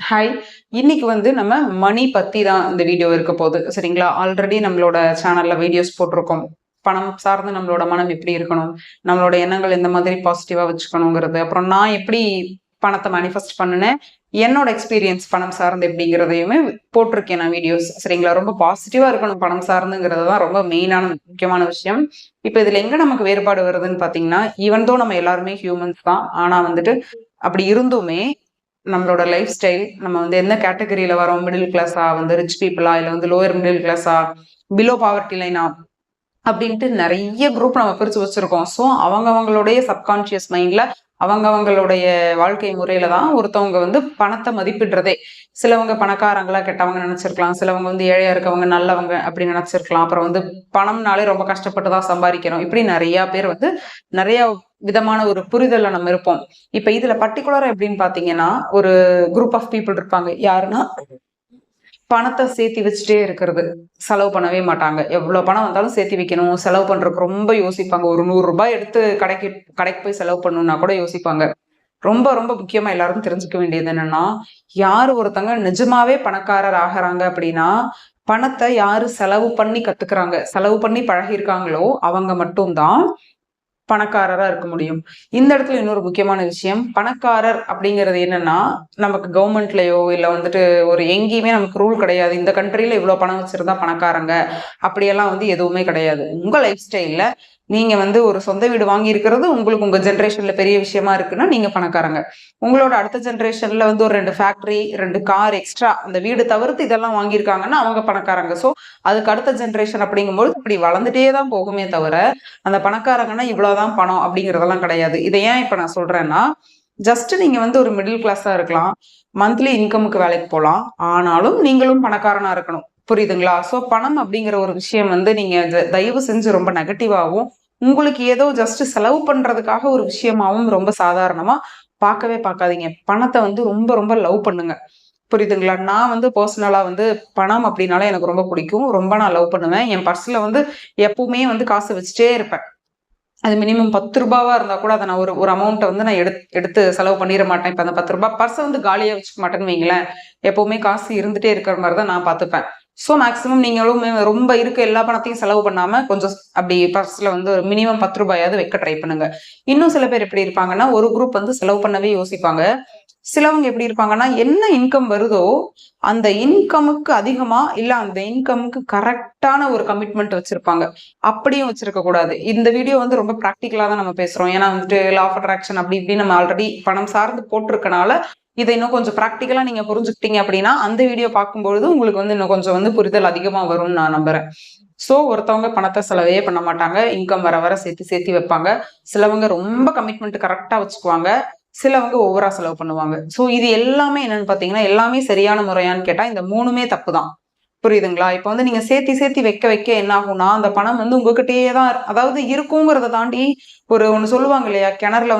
Hi. இன்னைக்கு நம்ம மணி பத்தி தான் இந்த வீடியோ இருக்க போகுது. சரிங்களா? ஆல்ரெடி நம்மளோட சேனல்ல வீடியோஸ் போட்டிருக்கோம். பணம் சார்ந்து நம்மளோட மனம் எப்படி இருக்கணும், நம்மளோட எண்ணங்கள் எந்த மாதிரி பாசிட்டிவா வச்சுக்கணுங்கிறது, அப்புறம் நான் எப்படி பணத்தை மேனிஃபெஸ்ட் பண்ணினேன், என்னோட எக்ஸ்பீரியன்ஸ் பணம் சார்ந்து எப்படிங்கிறதையுமே போட்டிருக்கேன் நான் வீடியோஸ். சரிங்களா? ரொம்ப பாசிட்டிவா இருக்கணும் பணம் சார்ந்துங்கிறது தான் ரொம்ப மெயினான முக்கியமான விஷயம். இப்போ இதுல எங்க நமக்கு வேறுபாடு வருதுன்னு பாத்தீங்கன்னா, ஈவன் தோ நம்ம எல்லாருமே ஹியூமன்ஸ் தான். ஆனா அப்படி இருந்துமே நம்மளோட லைஃப் ஸ்டைல், நம்ம எந்த கேட்டகரியில வரோம், மிடில் கிளாஸா, ரிச் பீப்புளா, இல்ல லோயர் மிடில் கிளாஸா, பிலோ பாவர்ட்டி லைனா அப்படின்ட்டு நிறைய குரூப் நம்ம பிரிச்சு வச்சிருக்கோம். ஸோ அவங்களுடைய சப்கான்சியஸ் மைண்ட்ல அவங்களுடைய வாழ்க்கை முறையில தான் ஒருத்தவங்க பணத்தை மதிப்பிடுறதே. சிலவங்க பணக்காரங்களா கெட்டவங்க நினைச்சிருக்கலாம், சிலவங்க ஏழையா இருக்கவங்க நல்லவங்க அப்படி நினைச்சிருக்கலாம். அப்புறம் பணம்னாலே ரொம்ப கஷ்டப்பட்டு தான் சம்பாதிக்கிறோம். இப்படி நிறைய பேர் நிறைய விதமான ஒரு புரிதல்ல நம்ம இருப்போம். இப்ப இதுல பர்டிகுலரா எப்படின்னு பாத்தீங்கன்னா, ஒரு குரூப் ஆஃப் பீப்புள் இருப்பாங்க. யாருன்னா பணத்தை சேர்த்தி வச்சுட்டே இருக்கிறது, செலவு பண்ணவே மாட்டாங்க. எவ்வளவு பணம் வந்தாலும் சேர்த்தி வைக்கணும், செலவு பண்றதுக்கு ரொம்ப யோசிப்பாங்க. ஒரு 100 ரூபாய் எடுத்து கடைக்கு போய் செலவு பண்ணணும்னா கூட யோசிப்பாங்க. ரொம்ப ரொம்ப முக்கியமா எல்லாரும் தெரிஞ்சுக்க வேண்டியது என்னன்னா, யாரு ஒருத்தங்க நிஜமாவே பணக்காரர் ஆகிறாங்க அப்படின்னா, பணத்தை யாரு செலவு பண்ணி கத்துக்கிறாங்க, செலவு பண்ணி பழகிருக்காங்களோ அவங்க மட்டும்தான் பணக்காரரா இருக்க முடியும். இந்த இடத்துல இன்னொரு முக்கியமான விஷயம், பணக்காரர் அப்படிங்கிறது என்னன்னா, நமக்கு கவர்மெண்ட்லயோ இல்ல ஒரு எங்கேயுமே நமக்கு ரூல் கிடையாது. இந்த கண்ட்ரில இவ்வளவு பணம் வச்சிருந்தா பணக்காரங்க அப்படியெல்லாம் எதுவுமே கிடையாது. உங்க லைஃப் ஸ்டைல்ல நீங்க ஒரு சொந்த வீடு வாங்கி இருக்கிறது உங்களுக்கு உங்க ஜென்ரேஷன்ல பெரிய விஷயமா இருக்குன்னா நீங்க பணக்காரங்க. உங்களோட அடுத்த ஜென்ரேஷன்ல ஒரு 2 ஃபேக்டரி, 2 கார் எக்ஸ்ட்ரா அந்த வீடு தவிர்த்து இதெல்லாம் வாங்கியிருக்காங்கன்னா அவங்க பணக்காரங்க. ஸோ அதுக்கு அடுத்த ஜென்ரேஷன் அப்படிங்கும்போது இப்படி வளர்ந்துட்டே தான் போகுமே தவிர அந்த பணக்காரங்கன்னா இவ்வளவுதான் பணம் அப்படிங்கிறதெல்லாம் கிடையாது. இதை ஏன் இப்ப நான் சொல்றேன்னா, ஜஸ்ட் நீங்க ஒரு மிடில் கிளாஸா இருக்கலாம், மந்த்லி இன்கமுக்கு வேலைக்கு போகலாம், ஆனாலும் நீங்களும் பணக்காரனா இருக்கணும். புரியுதுங்களா? சோ பணம் அப்படிங்கிற ஒரு விஷயம் நீங்க தயவு செஞ்சு ரொம்ப நெகட்டிவாவும், உங்களுக்கு ஏதோ ஜஸ்ட் செலவு பண்றதுக்காக ஒரு விஷயமாவும் ரொம்ப சாதாரணமா பார்க்கவே பார்க்காதீங்க. பணத்தை ரொம்ப ரொம்ப லவ் பண்ணுங்க. புரியுதுங்களா? நான் பர்சனலா பணம் அப்படின்னாலே எனக்கு ரொம்ப பிடிக்கும். ரொம்ப நான் லவ் பண்ணுவேன். என் பர்ஸ்ல எப்பவுமே காசு வச்சுட்டே இருப்பேன். அது மினிமம் 10 ரூபாவா இருந்தா கூட அதை நான் ஒரு அமௌண்ட்டை நான் எடுத்து செலவு பண்ணிட மாட்டேன். இப்ப அந்த 10 ரூபாய் பர்ஸை காலியா வச்சுக்க மாட்டேன்னு வைங்களேன். எப்பவுமே காசு இருந்துட்டே இருக்கிற மாதிரி தான் நான் பார்த்துப்பேன். ஸோ மேக்ஸிமம் நீங்களும் ரொம்ப இருக்க எல்லா பணத்தையும் செலவு பண்ணாம கொஞ்சம் அப்படி பர்ஸ்ல ஒரு மினிமம் 10 ரூபாயாவது வைக்க ட்ரை பண்ணுங்க. இன்னும் சில பேர் எப்படி இருப்பாங்கன்னா, ஒரு குரூப் செலவு பண்ணவே யோசிப்பாங்க. சிலவங்க எப்படி இருப்பாங்கன்னா, என்ன இன்கம் வருதோ அந்த இன்கமுக்கு அதிகமா இல்ல அந்த இன்கமுக்கு கரெக்டான ஒரு கமிட்மெண்ட் வச்சிருப்பாங்க. அப்படியும் வச்சிருக்க கூடாது. இந்த வீடியோ ரொம்ப ப்ராக்டிக்கலா தான் நம்ம பேசுறோம். ஏன்னா லா ஆஃப் அட்ராக்ஷன் அப்படி இப்படி நம்ம ஆல்ரெடி பணம் சார்ந்து போட்டிருக்கனால இதை இன்னும் கொஞ்சம் ப்ராக்டிக்கலா நீங்க புரிஞ்சுக்கிட்டீங்க அப்படின்னா அந்த வீடியோ பார்க்கும்பொழுது உங்களுக்கு இன்னும் கொஞ்சம் புரிதல் அதிகமா வரும்னு நான் நம்புறேன். சோ ஒருத்தவங்க பணத்தை செலவே பண்ண மாட்டாங்க, இன்கம் வர வர சேர்த்து வைப்பாங்க. சிலவங்க ரொம்ப கமிட்மெண்ட் கரெக்டா வச்சுக்குவாங்க, சிலவங்க ஓவரா செலவு பண்ணுவாங்க. சோ இது எல்லாமே என்னன்னு பாத்தீங்கன்னா, எல்லாமே சரியான முறையான்னு கேட்டா இந்த 3மே தப்பு தான். புரியுதுங்களா? இப்ப நீங்க சேர்த்தி வைக்க என்ன ஆகும்னா, அந்த பணம் உங்ககிட்டயே தான் அதாவது இருக்குங்கிறத தாண்டி ஒண்ணு சொல்லுவாங்க இல்லையா? கிணறுல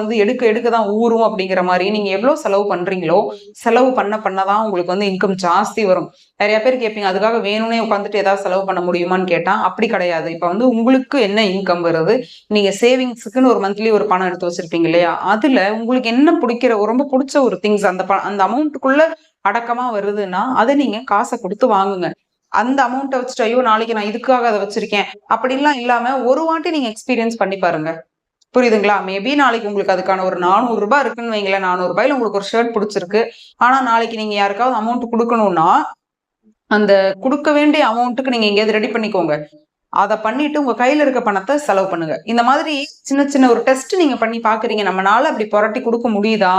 எடுக்க தான் ஊறும் அப்படிங்கிற மாதிரி நீங்க எவ்வளவு செலவு பண்றீங்களோ, செலவு பண்ணதான் உங்களுக்கு இன்கம் ஜாஸ்தி வரும். நிறைய பேர் கேட்பீங்க, அதுக்காக வேணும்னே உட்காந்துட்டு ஏதாவது செலவு பண்ண முடியுமான்னு கேட்டா அப்படி கிடையாது. இப்ப உங்களுக்கு என்ன இன்கம் வருது, நீங்க சேவிங்ஸுக்குன்னு ஒரு மந்த்லி ஒரு பணம் எடுத்து வச்சிருப்பீங்க இல்லையா? அதுல உங்களுக்கு என்ன பிடிக்கிற ரொம்ப பிடிச்ச ஒரு திங்ஸ் அந்த அமௌண்ட்டுக்குள்ள அடக்கமா வருதுன்னா அதை நீங்க காசை கொடுத்து வாங்குங்க. அந்த அமௌண்ட்டை வச்சுட்டு ஐயோ நாளைக்கு நான் இதுக்காக அதை வச்சிருக்கேன் அப்படின்லாம் இல்லாம ஒரு வாட்டி நீங்க எக்ஸ்பீரியன்ஸ் பண்ணி பாருங்க. புரியுதுங்களா? மேபி நாளைக்கு உங்களுக்கு அதுக்கான ஒரு 400 ரூபாய் இருக்குன்னு வைங்களேன். 400 ரூபாயில உங்களுக்கு ஒரு ஷர்ட் பிடிச்சிருக்கு. ஆனா நாளைக்கு நீங்க யாருக்காவது அமௌண்ட் கொடுக்கணும்னா அந்த கொடுக்க வேண்டிய அமௌண்ட்டுக்கு நீங்க எங்கேயாவது ரெடி பண்ணிக்கோங்க. அதை பண்ணிட்டு உங்க கையில இருக்க பணத்தை செலவு பண்ணுங்க. இந்த மாதிரி சின்ன சின்ன ஒரு டெஸ்ட் நீங்க பண்ணி பாக்குறீங்க, நம்மளால அப்படி புரட்டி கொடுக்க முடியுதா?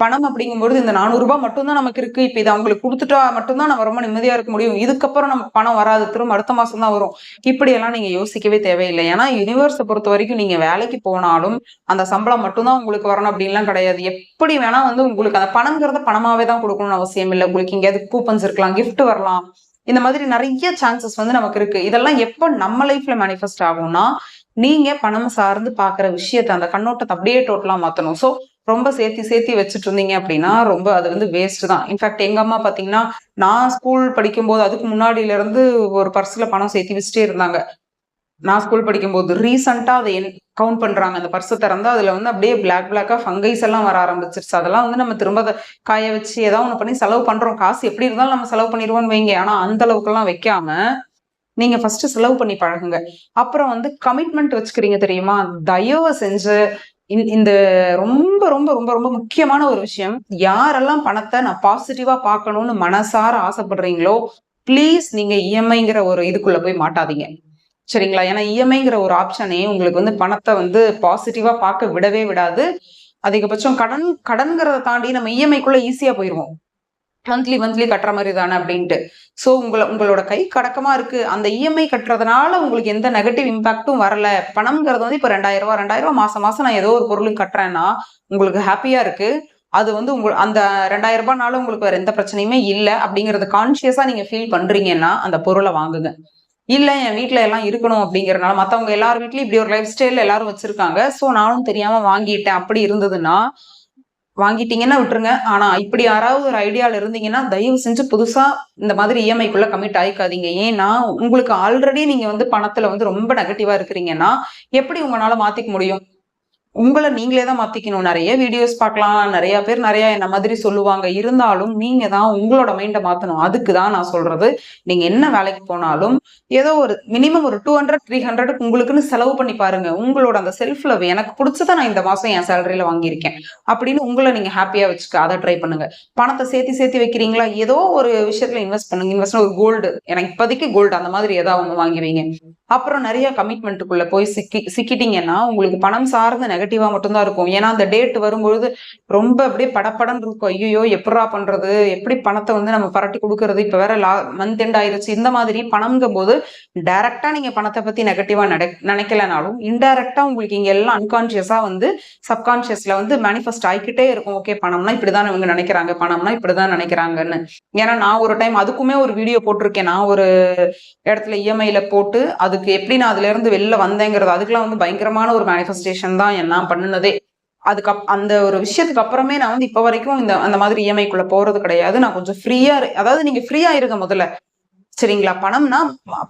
பணம் அப்படிங்கும்போது இந்த 400 ரூபாய் மட்டும்தான் நமக்கு இருக்கு, இப்ப இதை அவங்களுக்கு கொடுத்துட்டா மட்டும்தான் நம்ம ரொம்ப நிம்மதியா இருக்க முடியும், இதுக்கப்புறம் நமக்கு பணம் வராது, திரும்ப அடுத்த மாசம் தான் வரும், இப்படி எல்லாம் நீங்க யோசிக்கவே தேவையில்லை. ஏன்னா யூனிவர்ஸை பொறுத்த வரைக்கும் நீங்க வேலைக்கு போனாலும் அந்த சம்பளம் மட்டும்தான் உங்களுக்கு வரணும் அப்படின்லாம் கிடையாது. எப்படி வேணா உங்களுக்கு அந்த பணங்கிறத பணமாவே தான் கொடுக்கணும்னு அவசியம் இல்லை. உங்களுக்கு எங்கேயாவது கூப்பன்ஸ் இருக்கலாம், கிஃப்ட் வரலாம், இந்த மாதிரி நிறைய சான்சஸ் நமக்கு இருக்கு. இதெல்லாம் எப்ப நம்ம லைஃப்ல மேனிஃபெஸ்ட் ஆகும்னா, நீங்க பணம் சார்ந்து பாக்குற விஷயத்த அந்த கண்ணோட்டத்தை அப்படியே டோட்டலா மாத்தணும். சோ ரொம்ப சேர்த்தி வச்சுட்டு இருந்தீங்க அப்படின்னா ரொம்ப அது வேஸ்ட் தான். இன்ஃபேக்ட் எங்க அம்மா பாத்தீங்கன்னா, நான் ஸ்கூல் படிக்கும் போது அதுக்கு முன்னாடியில இருந்து ஒரு பர்ஸ்ல பணம் சேர்த்து வச்சுட்டே இருந்தாங்க. நான் ஸ்கூல் படிக்கும்போது ரீசெண்டா அதை கவுண்ட் பண்றாங்க. அந்த பர்ஸை திறந்து அதுல வந்து அப்படியே பிளாக்கா ஃபங்கைஸ் எல்லாம் வர ஆரம்பிச்சிருச்சு. அதெல்லாம் வந்து நம்ம திரும்ப காய வச்சு ஏதாவது ஒண்ணு பண்ணி செலவு பண்றோம். காசு எப்படி இருந்தாலும் நம்ம செலவு பண்ணிடுவோம்னு வைங்க. ஆனா அந்த அளவுக்கு எல்லாம் வைக்காம நீங்க ஃபர்ஸ்ட் செலவு பண்ணி பழகுங்க. அப்புறம் வந்து கமிட்மெண்ட் வச்சுக்கிறீங்க தெரியுமா? தயவு செஞ்சு இந்த ரொம்ப ரொம்ப ரொம்ப ரொம்ப முக்கியமான ஒரு விஷயம். யாரெல்லாம் பணத்தை நான் பாசிட்டிவா பார்க்கணும்னு மனசார ஆசைப்படுறீங்களோ, ப்ளீஸ் நீங்க இஎம்ஐங்கிற ஒரு இதுக்குள்ள போய் மாட்டாதீங்க. சரிங்களா? ஏன்னா இஎம்ஐங்கிற ஒரு ஆப்ஷனே உங்களுக்கு வந்து பணத்தை வந்து பாசிட்டிவா பார்க்க விடவே விடாது. அதிகபட்சம் கடன்கிறத தாண்டி நம்ம இஎம்ஐக்குள்ள ஈஸியா போயிருவோம். மந்த்லி கட்டுற மாதிரி தானே அப்படின்ட்டு. ஸோ உங்களோட கை கடக்கமா இருக்கு. அந்த இஎம்ஐ கட்டுறதுனால உங்களுக்கு எந்த நெகட்டிவ் இம்பாக்டும் வரல. பணம்ங்கிறது வந்து இப்போ 2000 மாசம் மாசம் நான் ஏதோ ஒரு பொருளுக்கு கட்டுறேன்னா உங்களுக்கு ஹாப்பியா இருக்கு. அது வந்து அந்த 2000 உங்களுக்கு வேற எந்த பிரச்சனையுமே இல்லை அப்படிங்கறது கான்சியஸா நீங்க ஃபீல் பண்றீங்கன்னா அந்த பொருளை வாங்குங்க. இல்ல என் வீட்டுல எல்லாம் இருக்கணும் அப்படிங்கறதுனால மத்தவங்க எல்லார் வீட்லயும் இப்படி ஒரு லைஃப் ஸ்டைல் எல்லாரும் வச்சிருக்காங்க. சோ நானும் தெரியாம வாங்கிட்டேன் அப்படி இருந்ததுன்னா வாங்கிட்டீங்கன்னா விட்டுருங்க. ஆனா இப்படி யாராவது ஒரு ஐடியால இருந்தீங்கன்னா தயவு செஞ்சு புதுசா இந்த மாதிரி இஎம்ஐக்குள்ள கமிட் ஆயிக்காதீங்க. ஏன்னா உங்களுக்கு ஆல்ரெடி நீங்க வந்து பணத்துல வந்து ரொம்ப நெகட்டிவா இருக்கிறீங்கன்னா எப்படி உங்களால மாத்திக்க முடியும்? உங்களை நீங்களே தான் மாத்திக்கணும். நிறைய வீடியோஸ் பார்க்கலாம். நிறைய பேர் நிறைய என்ன மாதிரி சொல்லுவாங்க. இருந்தாலும் நீங்க தான் உங்களோட மைண்டை மாத்தணும். அதுக்கு தான் நான் சொல்றது. நீங்க என்ன வேலைக்கு போனாலும் ஏதோ ஒரு மினிமம் ஒரு 200 300 உங்களுக்குன்னு செலவு பண்ணி பாருங்க. உங்களோட அந்த செல்ஃப் லவ் எனக்கு பிடிச்சதை நான் இந்த மாசம் என் சேலரியில வாங்கியிருக்கேன் அப்படின்னு உங்களை நீங்க ஹாப்பியா வச்சுக்க அதை ட்ரை பண்ணுங்க. பணத்தை சேர்த்தி வைக்கிறீங்களா? ஏதோ ஒரு விஷயத்துல இன்வெஸ்ட் பண்ணுங்க. இன்வெஸ்ட் ஒரு கோல்டு, எனக்கு இப்போதைக்கு கோல்டு அந்த மாதிரி ஏதாவது ஒண்ணு வாங்கி வைங்க. அப்புறம் நிறைய கமிட்மெண்ட்டுக்குள்ள போய் சிக்கிட்டீங்கன்னா உங்களுக்கு பணம் சார்ந்த நெகட்டிவா மட்டும்தான் இருக்கும். ஏன்னா அந்த டேட் வரும்பொழுது ரொம்ப அப்படியே படப்படன்னு இருக்கும். ஐயோ எப்படா பண்றது, எப்படி பணத்தை வந்து நம்ம பரட்டி கொடுக்கறது, இப்ப வேற மந்த் எண்ட் ஆயிருச்சு. இந்த மாதிரி பணம்ங்கும் போது டைரக்டா நீங்க பணத்தை பத்தி நெகட்டிவா நினைக்கலனாலும் இன்டைரக்டா உங்களுக்கு இங்க எல்லாம் அன்கான்சியஸா வந்து சப்கான்சியஸ்ல வந்து மேனிஃபெஸ்ட் ஆகிக்கிட்டே இருக்கும். ஓகே பணம்னா இப்படிதான் இவங்க நினைக்கிறாங்க, பணம்னா இப்படிதான் நினைக்கிறாங்கன்னு. ஏன்னா நான் ஒரு டைம் அதுக்குமே ஒரு வீடியோ போட்டிருக்கேன். நான் ஒரு இடத்துல இஎம்ஐல போட்டு அதுக்கு எப்படி நான் அதுல இருந்து வெளில வந்தேங்கிறது அதுக்கெல்லாம் வந்து பயங்கரமான ஒரு மேனிஃபெஸ்டேஷன் தான் நான் பண்ணுனதே. அந்த ஒரு விஷயத்துக்கு அப்புறமே நான் வந்து இப்ப வரைக்கும் அந்த மாதிரி இஎம்ஐக்குள்ள போறது கிடையாது. நான் கொஞ்சம் ஃப்ரீயா, அதாவது நீங்க ஃப்ரீயா இருங்க முதல்ல. சரிங்களா? பணம்னா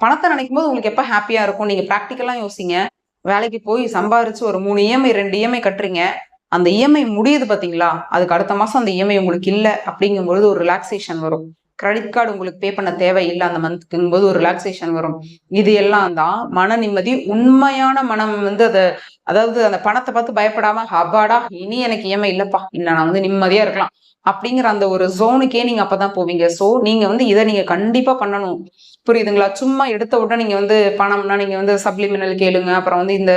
பணத்தை நினைக்கும் போது உங்களுக்கு எப்ப ஹாப்பியா இருக்கும்? நீங்க பிராக்டிக்கலா யோசிங்க. வேலைக்கு போய் சம்பாரிச்சு ஒரு 3 இஎம்ஐ 2 இஎம்ஐ கட்டுறீங்க. அந்த இஎம்ஐ முடியுது பாத்தீங்களா? அதுக்கு அடுத்த மாசம் அந்த இஎம்ஐ உங்களுக்கு இல்ல அப்படிங்கும்போது ஒரு ரிலாக்ஸேஷன் வரும். கிரெடிட் கார்டு உங்களுக்கு பே பண்ண தேவையில்லை அந்த மந்த்துக்குங்கும் போது ஒரு ரிலாக்ஸேஷன் வரும். இது எல்லாம் தான் மன நிம்மதி. உண்மையான மனம் வந்து அதாவது அந்த பணத்தை பார்த்து பயப்படாம அப்பாடா இனி எனக்கு இஎம்ஐ இல்லப்பா, இன்னும் நான் வந்து நிம்மதியா இருக்கலாம் அப்படிங்கிற அந்த ஒரு ஜோனுக்கே நீங்க அப்பதான் போவீங்க. சோ நீங்க வந்து இதை நீங்க கண்டிப்பா பண்ணணும். புரியுதுங்களா? சும்மா எடுத்த உடனே நீங்க வந்து பணம்னா நீங்க வந்து சப்ளிமினல் கேளுங்க, அப்புறம் வந்து இந்த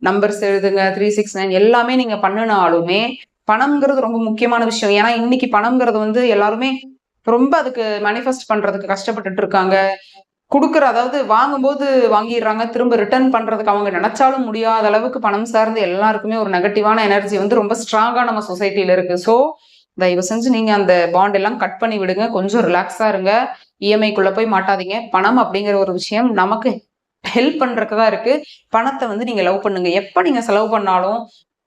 நம்பர்ஸ் எழுதுங்க, 369 எல்லாமே நீங்க பண்ணினாலுமே பணம்ங்கிறது ரொம்ப முக்கியமான விஷயம். ஏன்னா இன்னைக்கு பணம்ங்கிறது வந்து எல்லாருமே ரொம்ப அதுக்கு மேனிஃபெஸ்ட் பண்றதுக்கு கஷ்டப்பட்டுட்டு இருக்காங்க. அதாவது வாங்கும்போது வாங்கிடுறாங்க, திரும்ப ரிட்டர்ன் பண்றதுக்கு அவங்க நினைச்சாலும் முடியாத அளவுக்கு பணம் சார்ந்து எல்லாருக்குமே ஒரு நெகட்டிவான எனர்ஜி வந்து ரொம்ப ஸ்ட்ராங்கா நம்ம சொசைட்டில இருக்கு. சோ தயவு செஞ்சு நீங்க அந்த பாண்ட் எல்லாம் கட் பண்ணி விடுங்க. கொஞ்சம் ரிலாக்ஸா இருங்க. இஎம்ஐக்குள்ள போய் மாட்டாதீங்க. பணம் அப்படிங்கிற ஒரு விஷயம் நமக்கு ஹெல்ப் பண்றதுக்குதான் இருக்கு. பணத்தை வந்து நீங்க லவ் பண்ணுங்க. எப்ப நீங்க செலவு பண்ணாலும்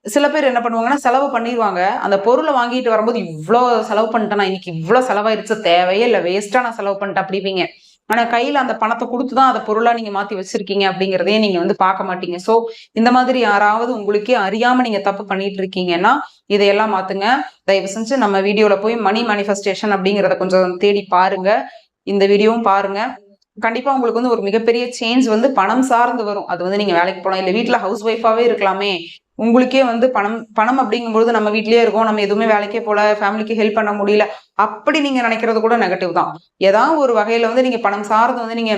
சில பேர் என்ன பண்ணுவாங்கன்னா செலவு பண்ணிடுவாங்க. அந்த பொருளை வாங்கிட்டு வரும்போது இவ்வளோ செலவு பண்ணிட்டேன், நான் இன்னைக்கு இவ்வளவு செலவாயிருச்சு, தேவையே இல்லை, வேஸ்டா நான் செலவு பண்ணிட்டேன் அப்படிப்பீங்க. ஆனா கையில அந்த பணத்தை கொடுத்துதான் அந்த பொருளா நீங்க மாத்தி வச்சிருக்கீங்க அப்படிங்கிறதே நீங்க வந்து பார்க்க மாட்டீங்க. சோ இந்த மாதிரி யாராவது உங்களுக்கே அறியாம நீங்க தப்பு பண்ணிட்டு இருக்கீங்கன்னா இதையெல்லாம் மாத்துங்க. தயவு செஞ்சு நம்ம வீடியோல போய் மணி மேனிஃபெஸ்டேஷன் அப்படிங்கிறத கொஞ்சம் தேடி பாருங்க. இந்த வீடியோவும் பாருங்க. கண்டிப்பா உங்களுக்கு வந்து ஒரு மிகப்பெரிய சேஞ்ச் வந்து பணம் சார்ந்து வரும். அது வந்து நீங்க வேலைக்கு போலாம், இல்ல வீட்டுல ஹவுஸ் ஒய்ஃபாவே இருக்கலாமே. உங்களுக்கே வந்து பணம் அப்படிங்கும்போது நம்ம வீட்லயே இருக்கோம், நம்ம எதுவுமே வேலைக்கே போல, ஃபேமிலிக்கு ஹெல்ப் பண்ண முடியல, அப்படி நீங்க நினைக்கிறது கூட நெகட்டிவ் தான். ஏதாவது ஒரு வகையில வந்து நீங்க பணம் சார்ந்து வந்து நீங்க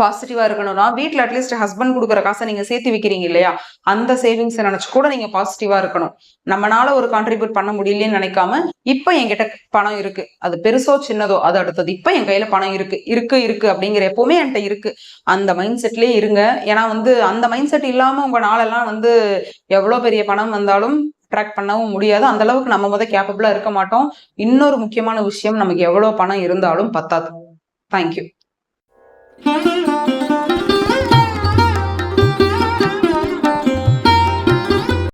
பாசிட்டிவா இருக்கணும்னா வீட்டுல அட்லீஸ்ட் ஹஸ்பண்ட் கொடுக்குற காசை நீங்க சேர்த்து வைக்கிறீங்க இல்லையா, அந்த சேவிங்ஸ் நினைச்சு கூட நீங்க பாசிட்டிவா இருக்கணும். நம்மளால ஒரு கான்ட்ரிபியூட் பண்ண முடியலன்னு நினைக்காம இப்ப என்கிட்ட பணம் இருக்கு, அது பெருசோ சின்னதோ அது அடுத்தது, இப்ப என் கையில பணம் இருக்கு அப்படிங்கிற எப்பவுமே என்கிட்ட இருக்கு அந்த மைண்ட் செட்லயே இருங்க. ஏன்னா வந்து அந்த மைண்ட் செட் இல்லாம உங்க நாளெல்லாம் வந்து எவ்வளவு பெரிய பணம் வந்தாலும் ட்ராக் பண்ணவும் முடியாது. அந்த அளவுக்கு நம்ம கேப்பபிளா இருக்க மாட்டோம். இன்னொரு முக்கியமான விஷயம், நமக்கு எவ்வளவு பணம் இருந்தாலும் பத்தாது. தேங்க்யூ.